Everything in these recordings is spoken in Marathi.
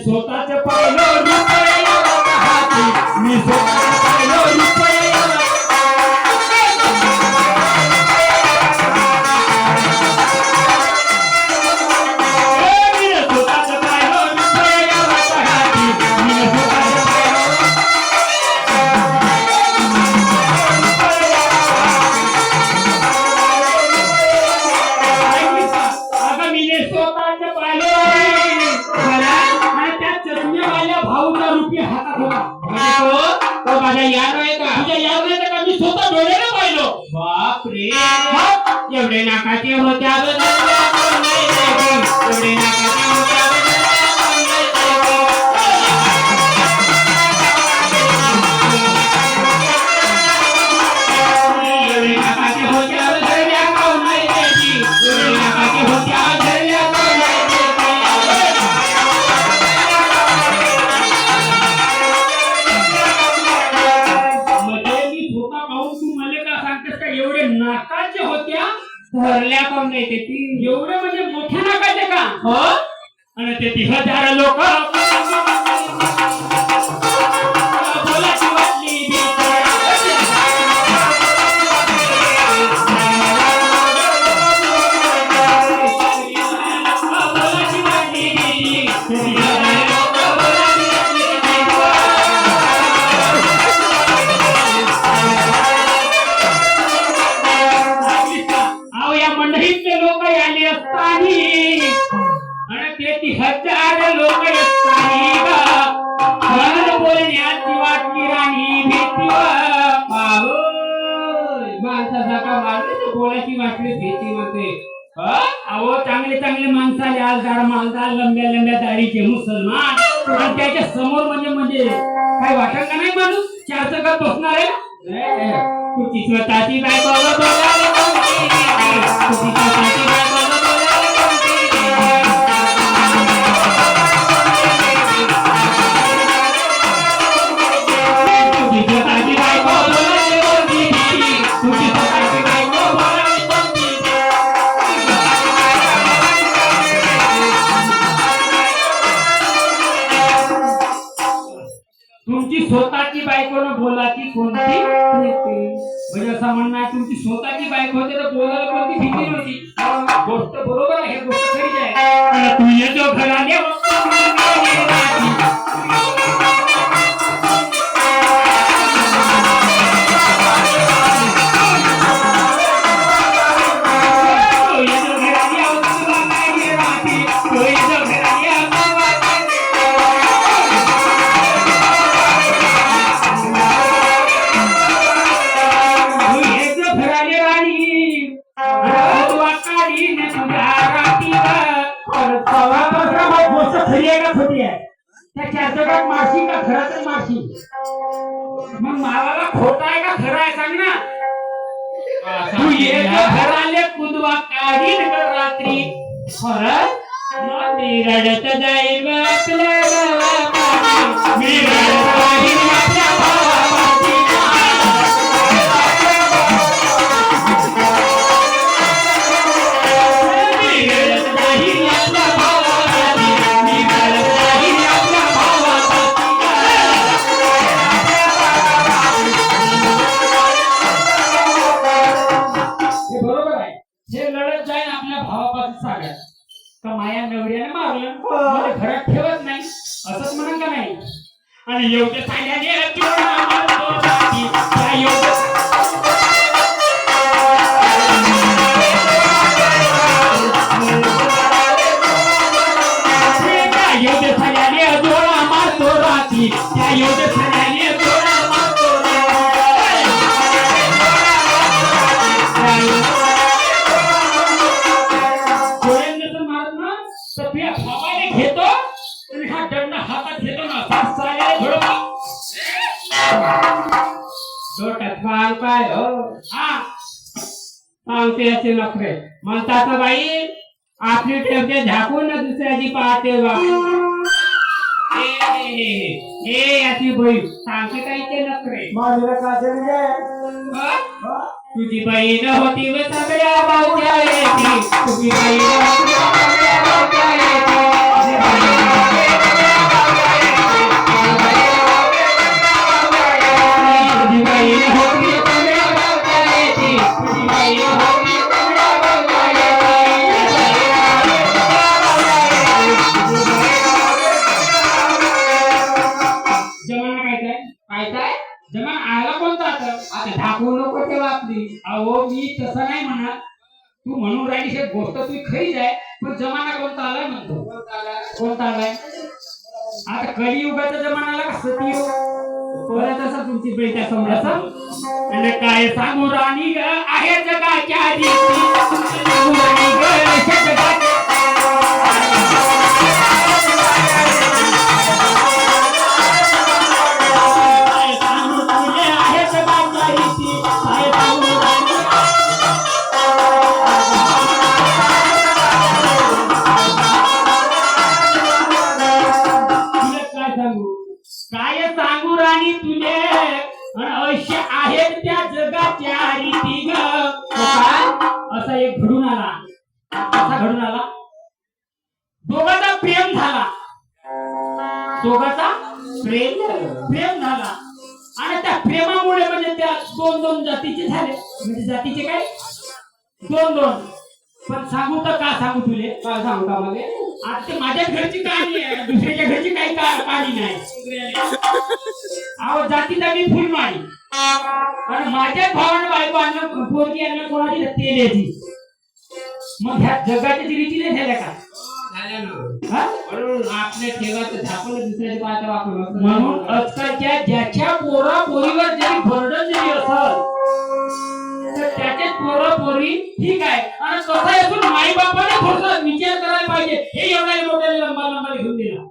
स्वतःच पाहिलं रुपये हाती, मी स्वतःच पाहिलं रुपये एवढे नाकाचे होत्या एवढे नाकाचे होत्या एवढे नाकाचे होत्या धरल्या काऊन नाही द्यायची एवढे नाकाचे होत्या धरल्या काऊन नाही द्यायची म्हणजे मी स्वतः पाहून तू मला का सांगतेस का एवढे नाकाचे होत्या धरल्या काऊन नाही ते ती एवढे म्हणजे मोठ्या नाकाचे का हो आणि ते 30,000 लोक बोलाची वाटली लोक आले असतानी आणि ते 30,000 लोक असतानी बोलण्याची वाटली राणी भीती माणसाचा मारले बोलाची वाटली भीती म्हणते अहो चांगले चांगले माणसं आले आलदार मालदार लंब्या लंब्या दाढीचे मुसलमान आणि त्याच्या समोर म्हणजे काय वाटत का नाही माणूस 4 चौकात बसणार आहे तुझी स्वतःची बायको तुमची स्वतःची बायको न बोलाची कोणती म्हणजे असं म्हणणं आहे तुमची स्वतःची बायको होते तर बोलायला कोणती भीती नव्हती गोष्ट बरोबर आहे गोष्ट खरी आहे तू ये जो घराने मारशी का खरा तर मारशी मग मारायला खोटा आहे का खरा आहे सांग ना तू ये घराले कुदवा काढीन कर रात्री खरं मी रडत जाईल आपल्या गावापाशी मी रडत जाईल आपल्या भावापाशी मी रडत जाईल आपल्या भावापाशी मी रडत जाईल आपल्या बरोबर आहे जे लढत जाईल आपल्या भावापासून सांगत का माया नवऱ्याने मारलं मला घरात ठेवत नाही असंच म्हणून का नाही आणि एवढे सांगण्याने एवढे सांगण्याने जोडा मारतो रात्री त्या एवढे सांगण्याने जोडा मारतो घेतो आणि हा दंड हातात घेतो ना काय सांगते असे नखरे म्हणतात बाई आपली ठेवते झाकून दुसऱ्याची पाहते याची बहीण सांगते काही ते नखरे तुझी बहीण होती व सगळ्या बावच्या येती तुझी बहीण होती व सगळ्या बावच्या येती काय जमान आला कोणता आता ढाकू नको तेव्हा आपली. अहो मी तसं नाही म्हणत. तू म्हणून राहिलीस एक गोष्ट तू खरीच आहे, पण जमाना कोणता आलाय म्हणतो. कोणता आलाय? आता कलियुगाचा जमाना आला का सतयुग? परत असं तुमची बेटा समजायचं आणि काय सांगू राणी ग आहे जगाच्या रीती, सांगू राणी ग आहे जगाच्या काय सांगू तुले आहे जगाच्या रीती, काय सांगू राणी काय सांगू राणी तुले असे आहेत त्या जगाच्या रीती ग. असा एक घडून आला. असा घडून आला, दोघांचा प्रेम झाला. दोघांचा प्रेम झाला आणि त्या प्रेमामुळे म्हणजे त्या दोन जातीचे झाले. म्हणजे जातीचे काय दोन. पण सांगू तर का सांगू तुले? काय सांगू का मला? आता ते माझ्याच घरची कहाणी आहे, दुसऱ्याच्या घरची काही कहाणी नाही. अहो जातीचा मी फुल मारी आणि माझ्याच भावानं बायको आणलं पोरगी आणलं कोणाची तेल्याची. मग ह्या जगाच्या रीती नाही झाल्या का? म्हणून आपल्या ठेवाचं झाकून दुसऱ्याच्या पायात वापरून. म्हणून आजकालच्या ज्याच्या पोरा पोरीवर जरी बर्डन जरी असल तर त्याच्याच पोरा पोरी ठीक आहे. आणि कसं असून माई बापाने थोडासा विचार करायला पाहिजे. हे एवढा मोठ्या लंबा घेऊन दिला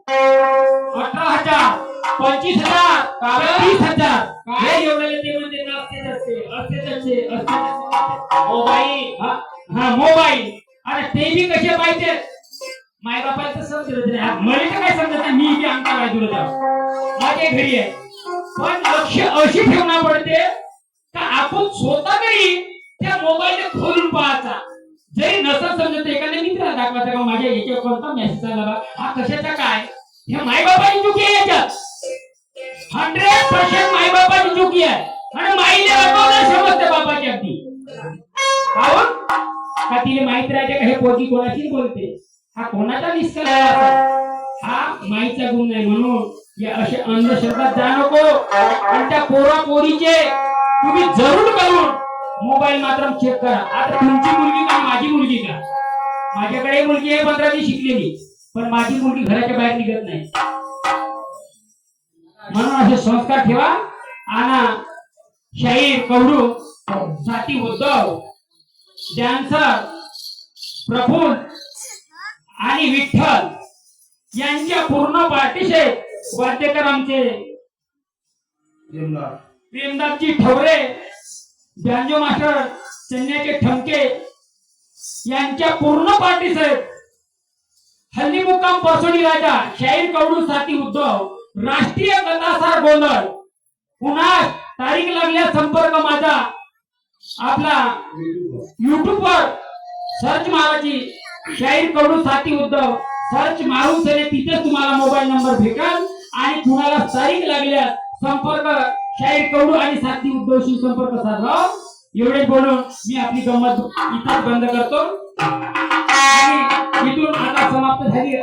18,000 25,000 30,000 काय एवढ्याला ते म्हणजे असते मोबाईल. हा मोबाईल. अरे ते बी कसे पाहिजे माय बापाला तर समजत नाही. मला तर काय समजत नाही. मी बी अंकार आहे तुला माझ्या घरी आहे, पण लक्ष अशी ठेवणं पडते का आपण स्वतः घरी त्या मोबाईल खोलून पाहायचा. जरी नसत समजत एखाद्या मित्राला दाखवायचा का माझ्या याच्यावर कोणता मेसेज आला बा, हा कशाचा काय, हे माय बापाची चुकी आहे. याच्यात 100% माय बापाची चुकी आहे. आणि माईने अगोदर समजते बापाची अगदी. काहून का तिला माहित राहते का हे पोरगी कोणाशी बोलते, हा कोणाचा निष्कल आहे, हा माईचा गुण नाही. म्हणून या अशा अंधश्रद्धात जा नको. आणि त्या पोरा पोरीचे तुम्ही जरूर करून मोबाईल मात्र चेक करा. आता तुमची मुलगी का माझी मुलगी का? माझ्याकडे मुलगी आहे 15वी शिकलेली, पण माझी मुलगी घराच्या बाहेर निघत नाही. म्हणून असे संस्कार ठेवा. आणा शाहीर कवडू साथी उद्धव डान्सर प्रफुल्ल आणि विठ्ठल यांच्या पूर्ण पाठीशी वाद्यकर आमचे प्रेमदासजी ठवरे, जानजो मास्टर चेन्नईचे ठमके यांच्या पूर्ण पाठीशी हल्ली मुक्काम परसोडी राजा शाहीर कवडू साथी उद्धव राष्ट्रीय कथासार गोंधळ. पुन्हा तारीख लागल्यास संपर्क माझा आपला YouTube वर सर्च मारायची शाहीर कवडू साथी उद्धव सर्च मारून तरी तिथे तुम्हाला मोबाईल नंबर भेटेल. आणि कुणाला तारीख लागल्यास संपर्क शाहीर कवडू आणि साथी उद्धवशी संपर्क साधा. एवढे बोलून मी आपली गंमत इथेच बंद करतो आणि इथून आता समाप्त झाली.